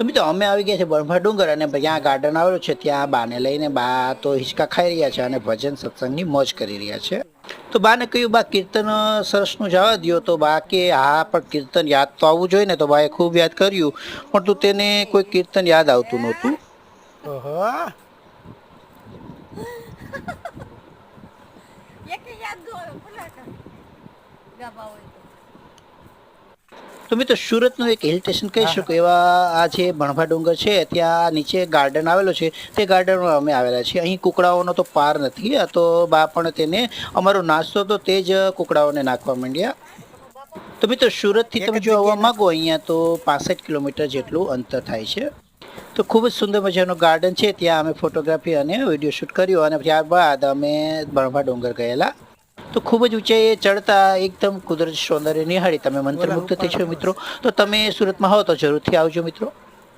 તો મિત્રો અમે આવી ગયા છે બરફા ડુંગર અને ત્યાં ગાર્ડન આવેલું છે ત્યાં બાને લઈને બા તો હિંચકા ખાઈ રહ્યા છે અને ભજન સત્સંગની મોજ કરી રહ્યા છે. તો બાને કહ્યું બા કીર્તન સરસનું જવા દ્યો તો બા કે હા પણ કીર્તન યાદ તો આવવું જોઈએ ને તો બાએ ખૂબ યાદ કર્યું પણ તું તેને કોઈ કીર્તન યાદ આવતું નહોતું. ઓહો તો મિત્રો સુરતનું એક હિલ સ્ટેશન કહી શકો એવા આ જે બણભા ડુંગર છે ત્યાં નીચે ગાર્ડન આવેલો છે તે ગાર્ડનમાં અમે આવેલા છીએ. અહીં કુકડાઓનો તો પાર નથી. આ તો બા પણ તેને અમારો નાસ્તો તો તે જ કુકડાઓને નાખવા માંડ્યા. તો મિત્રો સુરતથી તમે જો આવવા માંગો અહીંયા તો 65 કિલોમીટર જેટલું અંતર થાય છે. તો ખૂબ જ સુંદર મજાનું ગાર્ડન છે ત્યાં અમે ફોટોગ્રાફી અને વિડીયો શૂટ કર્યો અને ત્યારબાદ અમે બણભા ડુંગર ગયેલા. તો ખૂબ જ ઊંચાઈએ ચડતા એકદમ કુદરતી સૌંદર્ય નિહાળી તમે મંત્રમુગ્ધ થઈ છો મિત્રો. તો તમે સુરતમાં હો તો જરૂરથી આવજો મિત્રો.